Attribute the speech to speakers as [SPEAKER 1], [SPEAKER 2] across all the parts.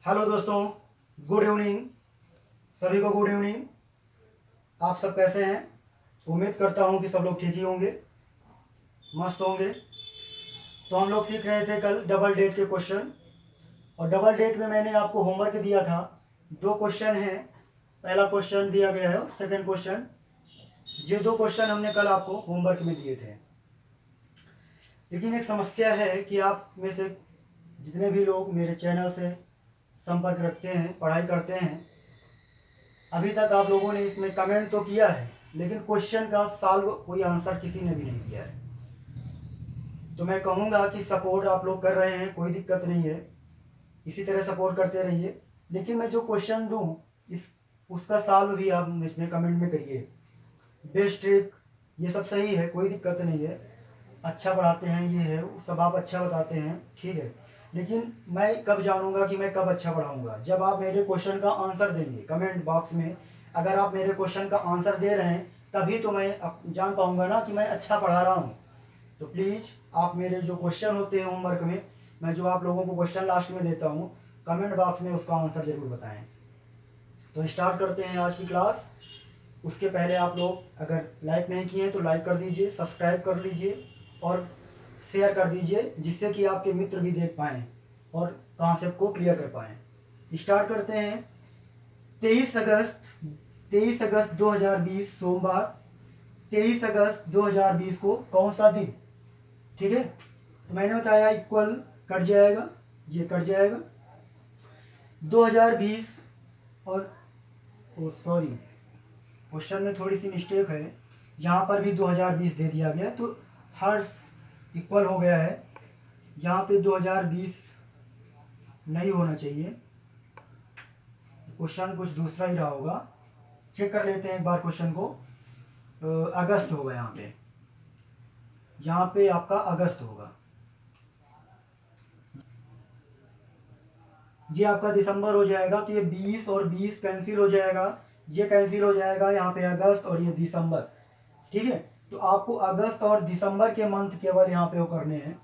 [SPEAKER 1] Hello दोस्तों, good evening. सभी को गुड इवनिंग। आप सब कैसे हैं? उम्मीद करता हूं कि सब लोग ठीक ही होंगे, मस्त होंगे। तो हम लोग सीख रहे थे कल डबल डेट के क्वेश्चन, और डबल डेट में मैंने आपको होमवर्क दिया था। दो क्वेश्चन हैं, पहला क्वेश्चन दिया गया है, सेकंड क्वेश्चन। ये दो क्वेश्चन हमने कल आपको होमवर्क में दिए थे। लेकिन एक समस्या है कि आप में से जितने भी लोग मेरे चैनल से संपर्क रखते हैं, पढ़ाई करते हैं, अभी तक आप लोगों ने इसमें कमेंट तो किया है, लेकिन क्वेश्चन का सॉल्व कोई आंसर किसी ने भी नहीं किया है। तो मैं कहूँगा कि सपोर्ट आप लोग कर रहे हैं, कोई दिक्कत नहीं है, इसी तरह सपोर्ट करते रहिए। लेकिन मैं जो क्वेश्चन दूँ इस उसका सॉल्व भी आप इसमें कमेंट में करिए। बेस्ट ट्रिक ये सब सही है, कोई दिक्कत नहीं है, अच्छा पढ़ाते हैं, ये है सब आप अच्छा बताते हैं, ठीक है। लेकिन मैं कब जानूंगा कि मैं कब अच्छा पढ़ाऊंगा? जब आप मेरे क्वेश्चन का आंसर देंगे कमेंट बॉक्स में। अगर आप मेरे क्वेश्चन का आंसर दे रहे हैं तभी तो मैं जान पाऊंगा ना कि मैं अच्छा पढ़ा रहा हूँ। तो प्लीज़ आप मेरे जो क्वेश्चन होते हैं होमवर्क में, मैं जो आप लोगों को क्वेश्चन लास्ट में देता हूँ, कमेंट बॉक्स में उसका आंसर ज़रूर बताएं। तो स्टार्ट करते हैं आज की क्लास। उसके पहले आप लोग अगर लाइक नहीं किए हैं तो लाइक कर दीजिए, सब्सक्राइब कर लीजिए और शेयर कर दीजिए, जिससे कि आपके मित्र भी देख पाएँ और कॉन्सेप्ट को क्लियर कर पाएँ। स्टार्ट करते हैं। 23 अगस्त 2020 सोमवार। 23 अगस्त 2020 को कौन सा दिन? ठीक है, तो मैंने बताया इक्वल कट जाएगा, ये कट जाएगा 2020। और ओ सॉरी, क्वेश्चन में थोड़ी सी मिस्टेक है, यहाँ पर भी 2020 दे दिया गया, तो हर इक्वल हो गया है। यहाँ पे 2020 नहीं होना चाहिए, क्वेश्चन कुछ दूसरा ही रहा होगा। चेक कर लेते हैं एक बार क्वेश्चन को। अगस्त होगा यहाँ पे आपका अगस्त होगा। ये आपका दिसंबर हो जाएगा, तो ये 20 और 20 कैंसिल हो जाएगा, ये कैंसिल हो जाएगा, यहाँ पे अगस्त और ये दिसंबर। ठीक है, तो आपको अगस्त और दिसंबर के मंथ केवल यहाँ पे वो करने हैं।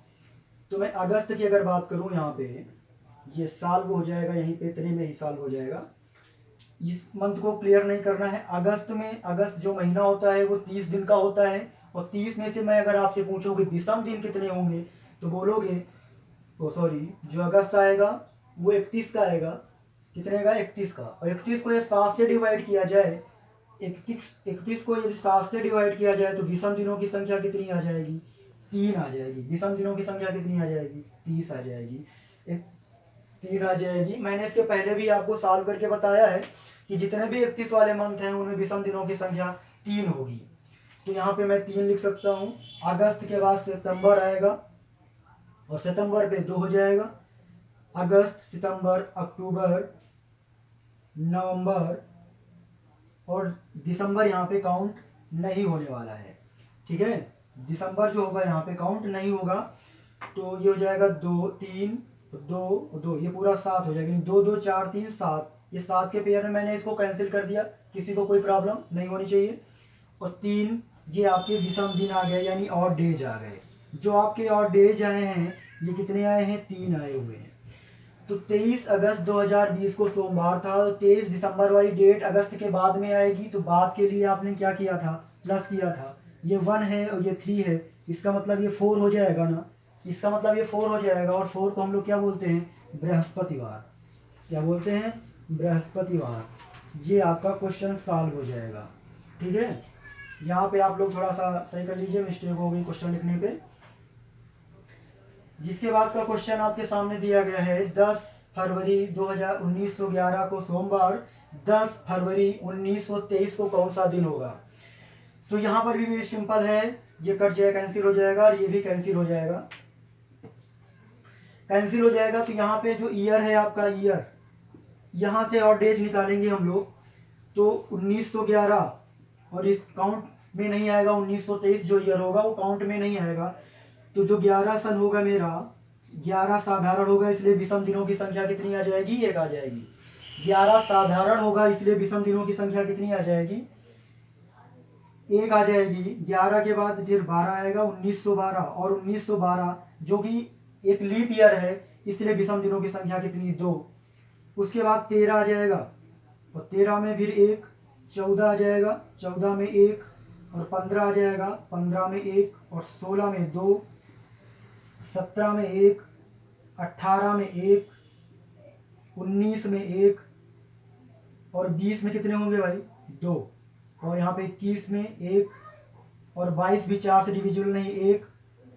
[SPEAKER 1] तो मैं अगस्त की अगर बात करूँ, यहाँ पे ये साल हो जाएगा, यहीं पे इतने में ही साल हो जाएगा। इस मंथ को क्लियर नहीं करना है। अगस्त में, अगस्त जो महीना होता है वो 30 दिन का होता है, और 30 में से मैं अगर आपसे पूछूँ कि विषम दिन कितने होंगे, तो बोलोगे, ओ सॉरी, जो अगस्त आएगा वो 31 का आएगा। कितने का? 31 का। और 31 को ये 7 से डिवाइड किया जाए, 31 को यदि 7 से डिवाइड किया जाए तो विषम दिनों की संख्या कितनी आ जाएगी? 3 आ जाएगी। विषम दिनों की संख्या कितनी आ जाएगी? 30 आ जाएगी। 3 आ जाएगी। मैंने इसके पहले भी आपको सॉल्व करके बताया है कि जितने भी 31 वाले मंथ हैं उनमें विषम दिनों की संख्या 3 होगी। तो यहाँ पे मैं 3 लिख सकता हूँ। अगस्त के बाद सितंबर आएगा, और सितंबर पे 2 हो जाएगा। अगस्त, सितंबर, अक्टूबर, नवंबर और दिसंबर यहाँ पे काउंट नहीं होने वाला है। ठीक है, दिसंबर जो होगा यहाँ पे काउंट नहीं होगा। तो ये हो जाएगा 2 3 2 2, ये पूरा 7 हो जाएगा। 2 2 4 3 7, ये 7 के पेयर में मैंने इसको कैंसिल कर दिया, किसी को कोई प्रॉब्लम नहीं होनी चाहिए। और 3 ये आपके विषम दिन आ गए, यानी और डेज आ गए। जो आपके और डेज आए हैं, ये कितने आए हैं? 3 आए हुए हैं। तो 23 अगस्त 2020 को सोमवार था, तो 23 दिसंबर वाली डेट अगस्त के बाद में आएगी। तो बाद के लिए आपने क्या किया था? प्लस किया था। ये 1 है और ये 3 है, इसका मतलब ये 4 हो जाएगा ना। इसका मतलब ये 4 हो जाएगा, और 4 को हम लोग क्या बोलते हैं? बृहस्पतिवार। क्या बोलते हैं? बृहस्पतिवार। ये आपका क्वेश्चन सॉल्व हो जाएगा। ठीक है, यहाँ पे आप लोग थोड़ा सा सही कर लीजिए, मिस्टेक हो गई क्वेश्चन लिखने पे। जिसके बाद का क्वेश्चन आपके सामने दिया गया है, 10 फरवरी 1911 को सोमवार, 10 फरवरी 1923 को कौन सा दिन होगा? तो यहाँ पर भी सिंपल है, ये कट जाएगा, कैंसिल हो जाएगा, और ये भी कैंसिल हो जाएगा, कैंसिल हो जाएगा। तो यहाँ पे जो ईयर है आपका, ईयर यहाँ से और डेज निकालेंगे हम लोग, तो 1911, और इस काउंट में नहीं आएगा। 1923 जो ईयर होगा वो काउंट में नहीं आएगा। तो जो 11 सन होगा मेरा, 11 साधारण होगा, इसलिए विषम दिनों की संख्या कितनी आ जाएगी? 1 आ जाएगी। 11 साधारण होगा, इसलिए विषम दिनों की संख्या कितनी आ जाएगी? 1 आ जाएगी। 11 के बाद फिर 12 आएगा, 1912, और 1912 जो कि एक लीप ईयर है, इसलिए विषम दिनों की संख्या कितनी? 2। उसके बाद 13 आ जाएगा, और 13 में फिर 1, 14 आ जाएगा, 14 में 1, और 15 आ जाएगा, 15 में 1, और 16 में 2, 17 में 1, 18 में 1, 19 में 1, और 20 में कितने होंगे भाई? 2, और यहाँ पे 21 में 1, और 22 भी 4 से डिविजिबल नहीं, 1,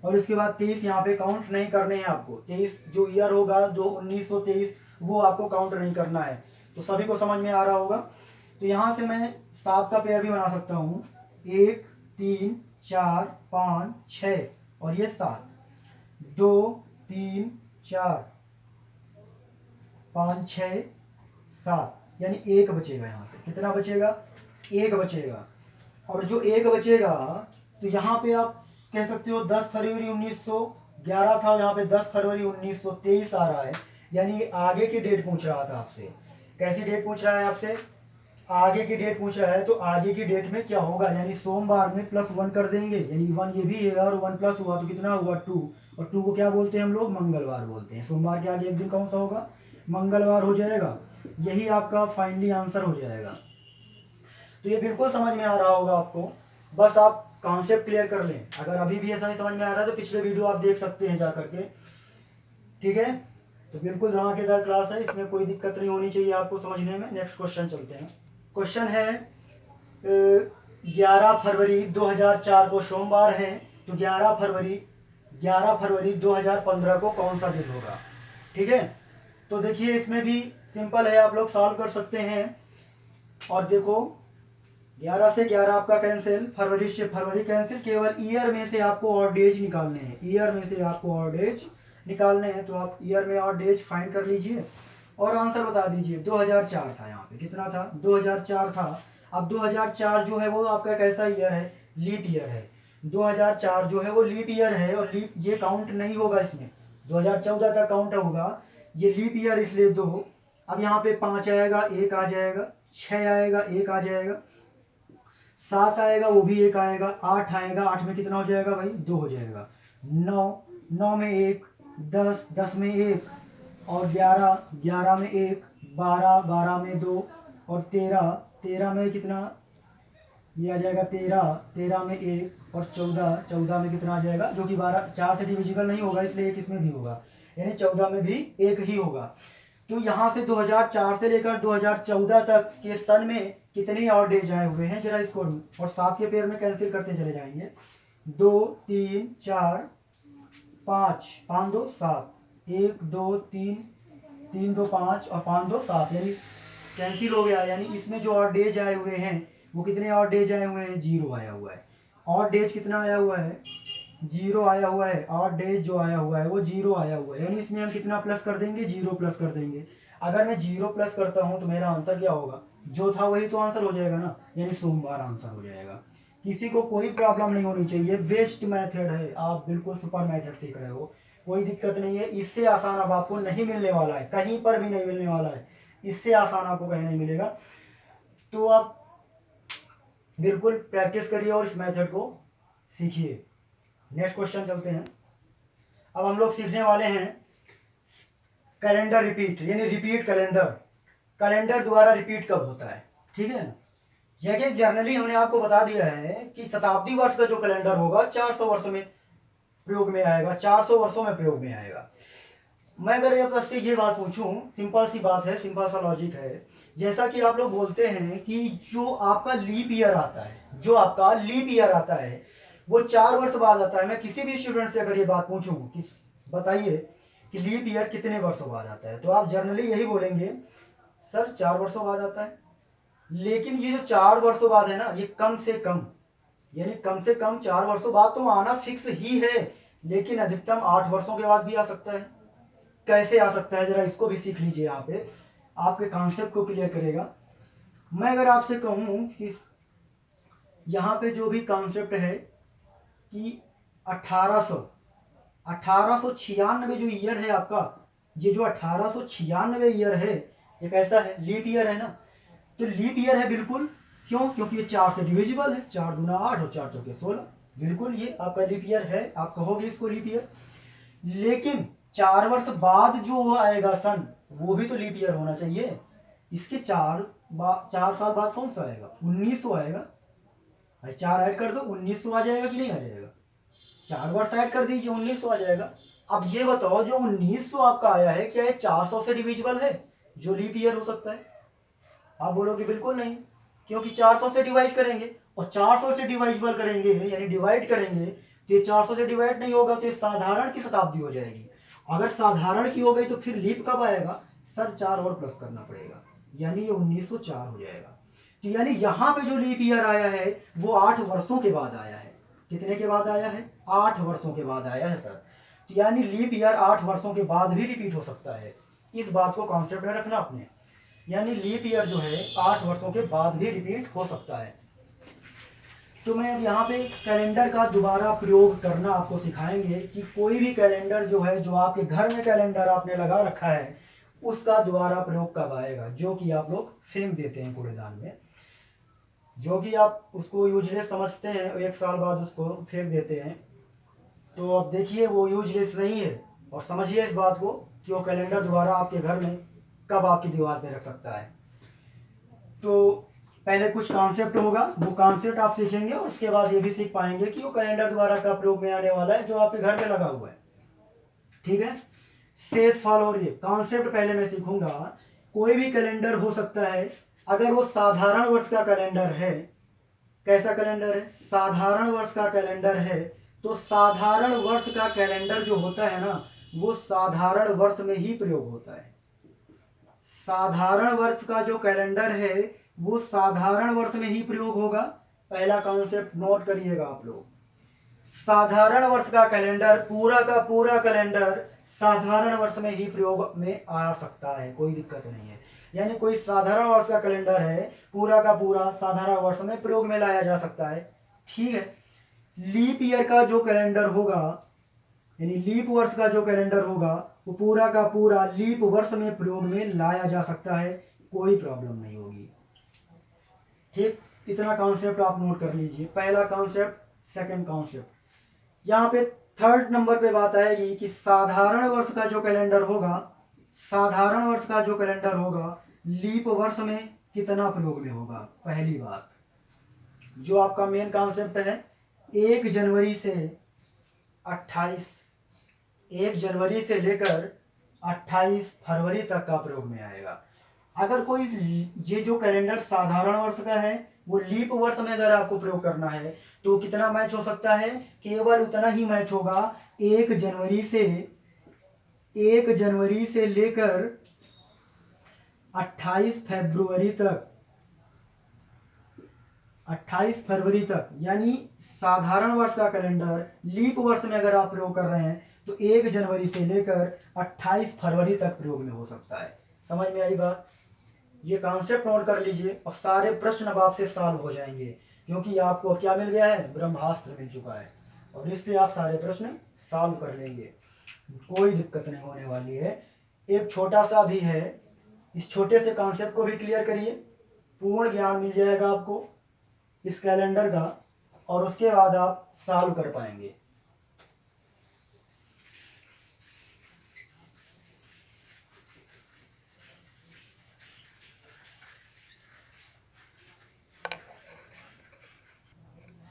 [SPEAKER 1] और इसके बाद 23 यहाँ पे काउंट नहीं करने हैं आपको। 23 जो ईयर होगा जो 1923 वो आपको काउंट नहीं करना है। तो सभी को समझ में आ रहा होगा। तो यहाँ से मैं 7 का पेयर भी बना सकता हूँ, 1, 3, 4, 5, 6, और ये 7, 2, 3, 4, 5, 6, 7, यानी 1 बचेगा। यहाँ से कितना बचेगा? 1 बचेगा। और जो 1 बचेगा तो यहाँ पे आप कह सकते हो 10 फरवरी 1911 था, यहाँ पे 10 फरवरी 1923 आ रहा है, यानी आगे की डेट पूछ रहा था आपसे। कैसी डेट पूछ रहा है आपसे? आगे की डेट पूछ रहा है। तो आगे की डेट में क्या होगा, यानी सोमवार में +1 कर देंगे, यानी 1 ये भी है, और 1 प्लस हुआ तो कितना हुआ? 2, और 2 को क्या बोलते हैं हम लोग? मंगलवार बोलते हैं। सोमवार के आगे एक दिन कौन सा होगा? मंगलवार हो जाएगा। यही आपका फाइनली आंसर हो जाएगा। तो ये बिल्कुल समझ में आ रहा होगा आपको। बस आप कॉन्सेप्ट क्लियर कर लें। अगर अभी भी ऐसा नहीं समझ में आ रहा है तो पिछले वीडियो आप देख सकते हैं जा करके, ठीक है। तो बिल्कुल धमाकेदार क्लास है, इसमें कोई दिक्कत नहीं होनी चाहिए आपको समझने में। नेक्स्ट क्वेश्चन चलते हैं। क्वेश्चन है 11 फरवरी 2004 को सोमवार है, तो 11 फरवरी 2015 को कौन सा दिन होगा? ठीक है। तो देखिए इसमें भी सिंपल है, आप लोग सॉल्व कर सकते हैं। और देखो 11 से 11 आपका कैंसिल, फरवरी से फरवरी कैंसिल, केवल ईयर में से आपको ऑड डेज निकालने हैं। ईयर में से आपको ऑड डेज निकालने हैं, तो आप ईयर में ऑड डेज फाइंड कर लीजिए और आंसर बता दीजिए। 2004 था, यहाँ पे कितना था? 2004 था। अब 2004 जो है वो आपका कैसा ईयर है? लीप ईयर है। 2004 जो है वो लीप ईयर है, और लीप ये काउंट नहीं होगा इसमें, 2014 तक काउंट होगा। ये लीप ईयर इसलिए 2। अब यहाँ पे 5 आएगा, 1 आ जाएगा, 6 आएगा, 1 आ जाएगा, 7 आएगा, वो भी 1 आएगा, 8 आएगा, 8 में कितना हो जाएगा भाई? 2 हो जाएगा, 9 में 1, 10 में 1, और 11 में 1, 12 में 2, और 13 में कितना? ये आ जाएगा 13 में 1, और 14 में कितना आ जाएगा? जो कि 4 से डिविजिबल नहीं होगा, इसलिए 1 इसमें भी होगा, यानी 14 में भी 1 ही होगा। तो यहाँ से 2004 से लेकर 2014 तक के सन में कितने और डेज आए हुए हैं जरा इसको, और 7 के पेयर में कैंसिल करते चले जाएंगे। 2, 3, 4, 5, 5 2 7, 1 2 3, 3 2 5, और 5 2 7, यानी कैंसिल हो गया। यानी इसमें जो और डेज आए हुए हैं वो कितने और डेज आए हुए हैं? 0 आया हुआ है। और डेज कितना आया हुआ है? 0 आया हुआ है। और डेज जो आया हुआ है वो 0 आया हुआ है, यानी इसमें हम कितना प्लस कर देंगे? 0 प्लस कर देंगे। अगर मैं 0 प्लस करता हूँ तो मेरा आंसर क्या होगा? जो था वही तो आंसर हो जाएगा ना, यानी सोमवार आंसर हो जाएगा। किसी को कोई प्रॉब्लम नहीं होनी चाहिए, बेस्ट मेथड है, आप बिल्कुल सुपर मेथड सीख रहे हो, कोई दिक्कत नहीं है। इससे आसान अब आपको नहीं मिलने वाला है, कहीं पर भी नहीं मिलने वाला है, इससे आसान आपको कहीं नहीं मिलेगा। तो आप बिल्कुल प्रैक्टिस करिए और इस मेथड को सीखिए। नेक्स्ट क्वेश्चन चलते हैं। अब हम लोग सीखने वाले हैं कैलेंडर रिपीट, यानी रिपीट कैलेंडर। कैलेंडर द्वारा रिपीट कब होता है? ठीक है ना। जैसे जर्नली हमने आपको बता दिया है कि शताब्दी वर्ष का जो कैलेंडर होगा 400 वर्षों में प्रयोग में आएगा, 400 वर्षों में प्रयोग में आएगा। मैं अगर आपसे ये बात पूछूं, सिंपल सी बात है, सिंपल सा लॉजिक है। जैसा कि आप लोग बोलते हैं कि जो आपका लीप ईयर आता है, जो आपका लीप ईयर आता है वो 4 वर्ष बाद आता है। मैं किसी भी स्टूडेंट से अगर ये बात पूछूं कि बताइए कि लीप ईयर कितने वर्षों बाद आता है, तो आप जनरली यही बोलेंगे सर 4 वर्षों बाद आता है। लेकिन ये जो 4 वर्षों बाद है ना, ये कम से कम, यानी कम से कम 4 वर्षों बाद तो आना फिक्स ही है, लेकिन अधिकतम 8 वर्षों के बाद भी आ सकता है। कैसे आ सकता है जरा इसको भी सीख लीजिए, यहाँ पे आपके कॉन्सेप्ट को क्लियर करेगा। मैं अगर आपसे कहूँ कि यहाँ पे जो भी कॉन्सेप्ट है कि 1896 जो ईयर है आपका, ये जो 1896 ईयर है, ये कैसा है? लीप ईयर है ना। तो लीप ईयर है बिल्कुल, क्यों? क्योंकि ये 4 से डिविजिबल है, 4 दूना 8 और 4 चौके 16, बिल्कुल ये आपका लीप ईयर है, आप कहोगे इसको लीप ईयर। लेकिन 4 वर्ष बाद जो आएगा सन, वो भी तो लीप ईयर होना चाहिए। इसके 4 साल बाद कौन सा आएगा? 1900 आएगा। भाई 4 ऐड कर दो, 1900 आ जाएगा कि नहीं आ जाएगा? 4 वर्ष ऐड कर दीजिए, 1900 आ जाएगा। अब ये बताओ, जो 1900 आपका आया है, क्या ये 400 से डिविजिबल है जो लीप ईयर हो सकता है? आप बोलोगे बिल्कुल नहीं, क्योंकि 400 से डिवाइड करेंगे, और 400 से डिवाइजिबल करेंगे यानी डिवाइड करेंगे, तो ये 400 से डिवाइड नहीं होगा, तो ये साधारण की शताब्दी हो जाएगी। अगर साधारण की हो गई तो फिर लीप कब आएगा? सर 4 और प्लस करना पड़ेगा, यानी ये 1904 हो जाएगा। तो यानी यहाँ पे जो लीप ईयर आया है वो 8 वर्षों के बाद आया है। कितने के बाद आया है? 8 वर्षों के बाद आया है सर। तो यानी लीप ईयर 8 वर्षों के बाद भी रिपीट हो सकता है। इस बात को कॉन्सेप्ट में रखना अपने, यानी लीप ईयर जो है 8 वर्षों के बाद भी रिपीट हो सकता है। तो मैं अब यहाँ पे कैलेंडर का दोबारा प्रयोग करना आपको सिखाएंगे कि कोई भी कैलेंडर जो है, जो आपके घर में कैलेंडर आपने लगा रखा है, उसका दोबारा प्रयोग कब आएगा, जो कि आप लोग फेंक देते हैं कूड़ेदान में, जो कि आप उसको यूजलेस समझते हैं, 1 साल बाद उसको फेंक देते हैं। तो अब देखिए वो यूजलेस नहीं है, और समझिए इस बात को कि वो कैलेंडर दोबारा आपके घर में कब आपकी दीवार पे रख सकता है। तो पहले कुछ कॉन्सेप्ट होगा, वो कॉन्सेप्ट आप सीखेंगे, और उसके बाद ये भी सीख पाएंगे कि वो कैलेंडर दोबारा कब प्रयोग में आने वाला है जो आपके घर में लगा हुआ है। ठीक है, शेष फल और ये कॉन्सेप्ट पहले मैं सीखूंगा। कोई भी कैलेंडर हो सकता है, अगर वो साधारण वर्ष का कैलेंडर है। कैसा कैलेंडर है? साधारण वर्ष का कैलेंडर है। तो साधारण वर्ष का कैलेंडर जो होता है ना, वो साधारण वर्ष में ही प्रयोग होता है। साधारण वर्ष का जो कैलेंडर है वो साधारण वर्ष में ही प्रयोग होगा। पहला कॉन्सेप्ट नोट करिएगा आप लोग। साधारण वर्ष का कैलेंडर, पूरा का पूरा कैलेंडर साधारण वर्ष में ही प्रयोग में आ सकता है, कोई दिक्कत नहीं है। यानी कोई साधारण वर्ष का कैलेंडर है, पूरा का पूरा साधारण वर्ष में प्रयोग में लाया जा सकता है। ठीक है, लीप ईयर का जो कैलेंडर होगा, यानी लीप वर्ष का जो कैलेंडर होगा, वो पूरा का पूरा लीप वर्ष में प्रयोग में लाया जा सकता है, कोई प्रॉब्लम नहीं होगी। ठीक, इतना कॉन्सेप्ट आप नोट कर लीजिए, पहला कॉन्सेप्ट। सेकंड कॉन्सेप्ट यहाँ पे थर्ड नंबर पे बात आएगी कि साधारण वर्ष का जो कैलेंडर होगा, साधारण वर्ष का जो कैलेंडर होगा लीप वर्ष में कितना प्रयोग में होगा। पहली बात जो आपका मेन कॉन्सेप्ट है, 1 जनवरी से 28, 1 जनवरी से लेकर 28 फरवरी तक का प्रयोग में आएगा। अगर कोई ये जो कैलेंडर साधारण वर्ष का है, वो लीप वर्ष में अगर आपको प्रयोग करना है, तो कितना मैच हो सकता है? केवल उतना ही मैच होगा 1 जनवरी से, 1 जनवरी से लेकर 28 फरवरी तक, 28 फरवरी तक। यानी साधारण वर्ष का कैलेंडर लीप वर्ष में अगर आप प्रयोग कर रहे हैं तो 1 जनवरी से लेकर 28 फरवरी तक प्रयोग में हो सकता है। समझ में आई बात? ये कॉन्सेप्ट नोट कर लीजिए, और सारे प्रश्न अब आपसे सॉल्व हो जाएंगे, क्योंकि आपको क्या मिल गया है? ब्रह्मास्त्र मिल चुका है, और इससे आप सारे प्रश्न सॉल्व कर लेंगे, कोई दिक्कत नहीं होने वाली है। एक छोटा सा भी है, इस छोटे से कॉन्सेप्ट को भी क्लियर करिए, पूर्ण ज्ञान मिल जाएगा आपको इस कैलेंडर का, और उसके बाद आप सॉल्व कर पाएंगे।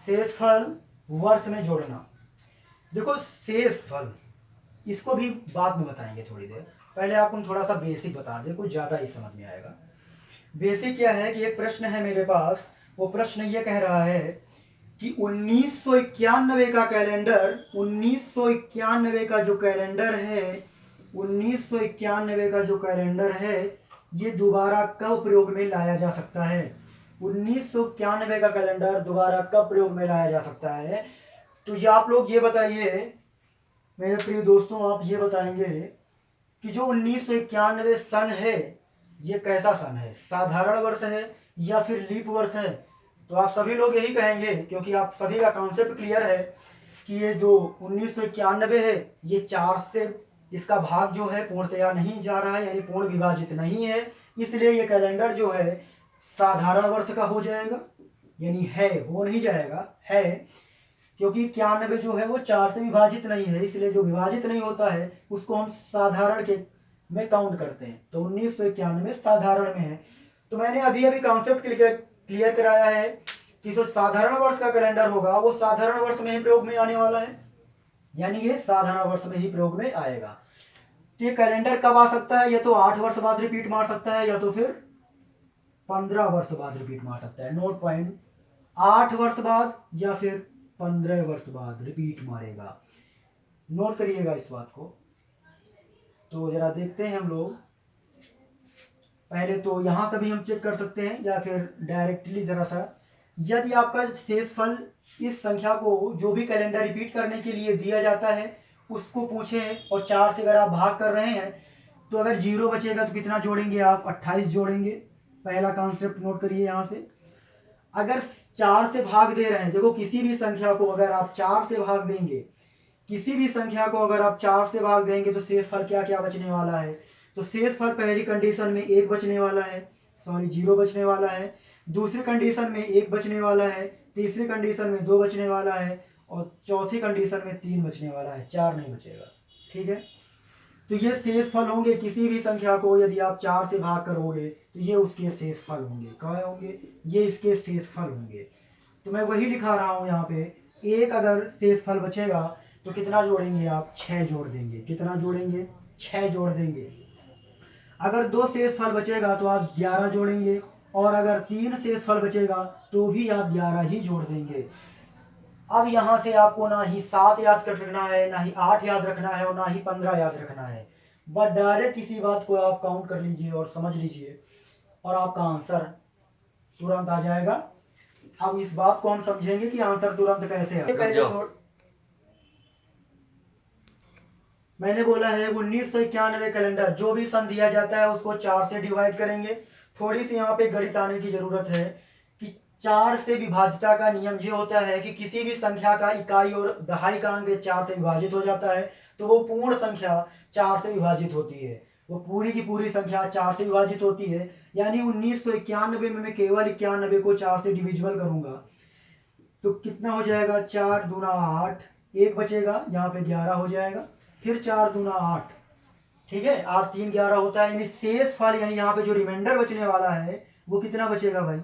[SPEAKER 1] शेषफल वर्ष में जोड़ना। देखो शेषफल, इसको भी बाद में बताएंगे थोड़ी देर, पहले आपको थोड़ा सा बेसिक बता दें, कुछ ज़्यादा ही समझ में आएगा। बेसिक क्या है कि एक प्रश्न है मेरे पास, वो प्रश्न ये कह रहा है कि 1991 का कैलेंडर, 1991 का जो कैलेंडर है, 1991 का जो कैलेंडर है, ये दोबारा कब प्रयोग में लाया जा सकता है? 1991 का कैलेंडर दोबारा कब प्रयोग में लाया जा सकता है? तो ये आप लोग ये बताइए मेरे प्रिय दोस्तों, आप ये बताएंगे कि जो 1991 सन है, ये कैसा सन है? साधारण वर्ष है या फिर लीप वर्ष है? तो आप सभी लोग यही कहेंगे, क्योंकि आप सभी का कॉन्सेप्ट क्लियर है कि ये जो 1991 है, ये 4 से इसका भाग जो है पूर्णतया नहीं जा रहा है, यानी पूर्ण विभाजित नहीं है, इसलिए ये कैलेंडर जो है साधारण वर्ष का हो जाएगा, यानी है, हो नहीं जाएगा, है। क्योंकि 91 जो है वो 4 से विभाजित नहीं है, इसलिए जो विभाजित नहीं होता है उसको हम साधारण के में काउंट करते हैं। तो 1991 साधारण में है। तो मैंने अभी अभी कॉन्सेप्ट क्लियर कराया है कि जो साधारण वर्ष का कैलेंडर होगा वो साधारण वर्ष में ही प्रयोग में आने वाला है, यानी ये साधारण वर्ष में ही प्रयोग में आएगा। तो ये कैलेंडर कब आ सकता है? या तो 8 वर्ष बाद रिपीट मार सकता है, या तो फिर 15 वर्ष बाद रिपीट मार सकता है। नोट पॉइंट, 8 वर्ष बाद या फिर 15 वर्ष बाद रिपीट मारेगा। नोट करिएगा इस बात को। तो जरा देखते हैं हम लोग। पहले तो यहां से भी हम चेक कर सकते हैं या फिर डायरेक्टली जरा सा, यदि आपका शेषफल इस संख्या को जो भी कैलेंडर रिपीट करने के लिए दिया जाता है उसको पूछें और 4 से अगर आप भाग कर रहे हैं तो अगर 0 बचेगा तो कितना जोड़ेंगे आप? 28 जोड़ेंगे। पहला कॉन्सेप्ट नोट करिए यहाँ से। अगर 4 से भाग दे रहे हैं, देखो किसी भी संख्या को अगर आप 4 से भाग देंगे, किसी भी संख्या को अगर आप 4 से भाग देंगे तो शेषफल क्या क्या बचने वाला है? तो शेषफल पहली कंडीशन में 1 बचने वाला है, 0 बचने वाला है। दूसरी कंडीशन में 1 बचने वाला है, तीसरी कंडीशन में 2 बचने वाला है और चौथी कंडीशन में 3 बचने वाला है, 4 नहीं बचेगा। ठीक है, तो ये शेषफल होंगे। किसी भी संख्या को यदि आप 4 से भाग करोगे तो ये उसके शेषफल होंगे। क्या होंगे? ये इसके शेषफल होंगे। तो मैं वही लिखा रहा हूँ यहाँ पे। एक अगर शेषफल बचेगा तो कितना जोड़ेंगे आप? 6 जोड़ देंगे। कितना जोड़ेंगे? 6 जोड़ देंगे। अगर 2 शेषफल बचेगा तो आप 11 जोड़ेंगे, और अगर 3 शेषफल बचेगा तो भी आप 11 ही जोड़ देंगे। अब यहाँ से आपको ना ही 7 याद कर रखना है, ना ही 8 याद रखना है और ना ही 15 याद रखना है। बस डायरेक्ट इसी बात को आप काउंट कर लीजिए और समझ लीजिए और आपका आंसर तुरंत आ जाएगा। अब इस बात को हम समझेंगे कि आंसर तुरंत कैसे है। पहले मैंने बोला है 1991 कैलेंडर, जो भी सन दिया जाता है उसको 4 से डिवाइड करेंगे। थोड़ी सी यहाँ पे गणित आने की जरूरत है कि 4 से विभाजिता का नियम ये होता है कि किसी भी संख्या का इकाई और दहाई का अंक 4 से विभाजित हो जाता है तो वो पूर्ण संख्या 4 से विभाजित होती है। वो पूरी की पूरी संख्या 4 से विभाजित होती है। यानी 1991 में मैं केवल 91 को 4 से डिविजिबल करूंगा तो कितना हो जाएगा? 4 दूना 8, 1 बचेगा, यहाँ पे 11 हो जाएगा। फिर 4 दूना 8, ठीक है, 8 3 11 होता है। यानी शेष फल, यानी यहाँ पे जो रिमाइंडर बचने वाला है वो कितना बचेगा भाई?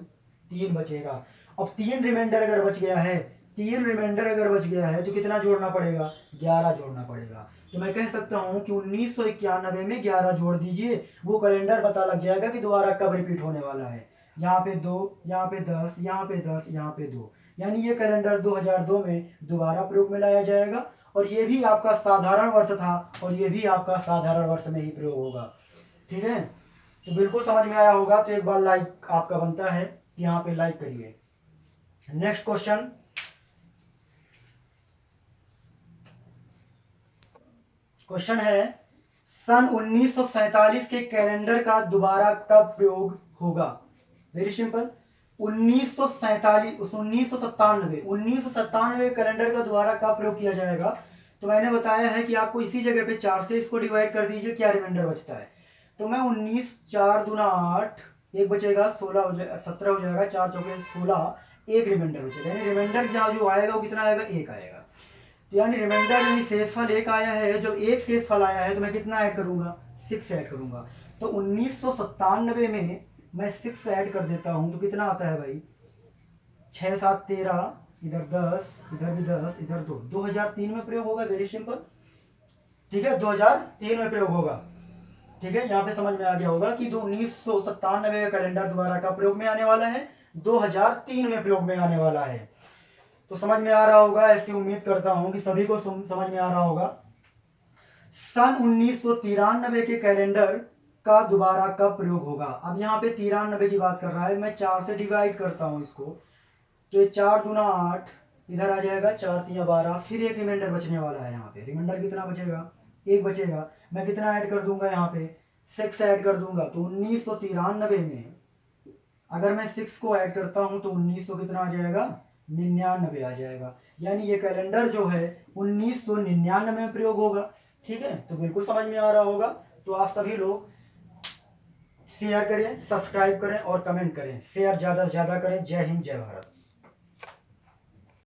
[SPEAKER 1] 3 बचेगा। अब 3 रिमाइंडर अगर बच गया है, 3 रिमाइंडर अगर बच गया है तो कितना जोड़ना पड़ेगा? 11 जोड़ना पड़ेगा। तो मैं कह सकता हूँ कि 1991 में 11 जोड़ दीजिए, वो कैलेंडर पता लग जाएगा कि दोबारा कब रिपीट होने वाला है। यहाँ पे 2, यहाँ पे 10, यहाँ पे 10, यहाँ पे 2, यानी ये कैलेंडर 2002 में दोबारा प्रयोग में लाया जाएगा। और ये भी आपका साधारण वर्ष था और ये भी आपका साधारण वर्ष में ही प्रयोग होगा। ठीक है, तो बिल्कुल समझ में आया होगा। तो एक बार लाइक आपका बनता है, यहाँ पे लाइक करिए। नेक्स्ट क्वेश्चन, क्वेश्चन है सन 1947 के कैलेंडर का दोबारा कब प्रयोग होगा? वेरी सिंपल, 1997 कैलेंडर का दोबारा कब प्रयोग किया जाएगा? तो मैंने बताया है कि आपको इसी जगह पे 4 से इसको डिवाइड कर दीजिए, क्या रिमाइंडर बचता है। तो मैं 19, 4 दूना 8, 1 बचेगा, 16 हो जाएगा, 17 हो जाएगा, 4 चौके 16, 1 रिमाइंडर बचेगा। यानी रिमाइंडर जहाँ जो आएगा वो कितना आएगा? 1 आएगा। तो यानी रिमाइंडर यानी शेषफल 1 आया है। जब 1 शेषफल आया है तो मैं कितना ऐड करूंगा? 6 ऐड करूंगा। तो 1997 में मैं 6 ऐड कर देता हूं तो कितना आता है भाई? 6 7 13, इधर 10, इधर भी 10, इधर 2, 2003 में प्रयोग होगा। वेरी सिंपल, ठीक है, 2003 में प्रयोग होगा। ठीक है, यहाँ पे समझ में आ गया होगा कि 1997 का कैलेंडर दोबारा का प्रयोग में आने वाला है, 2003 में प्रयोग में आने वाला है। तो समझ में आ रहा होगा, ऐसी उम्मीद करता हूं कि सभी को समझ में आ रहा होगा। सन 1993 के कैलेंडर का दोबारा कब प्रयोग होगा? अब यहाँ पे 93 की बात कर रहा है, मैं 4 से डिवाइड करता हूं इसको, तो ये 4 दूना 8, इधर आ जाएगा, 4 3 12, फिर एक रिमाइंडर बचने वाला है। यहाँ पे रिमाइंडर कितना बचेगा? 1 बचेगा। मैं कितना ऐड कर दूंगा? यहाँ पे 6 ऐड कर दूंगा। तो 1993 में अगर मैं 6 को ऐड करता हूं तो 1900 कितना आ जाएगा? 99 आ जाएगा। यानी ये कैलेंडर जो है 1999 में प्रयोग होगा। ठीक है, तो बिल्कुल समझ में आ रहा होगा। तो आप सभी लोग शेयर करें, सब्सक्राइब करें और कमेंट करें। शेयर ज़्यादा से ज़्यादा करें। जय हिंद, जय भारत।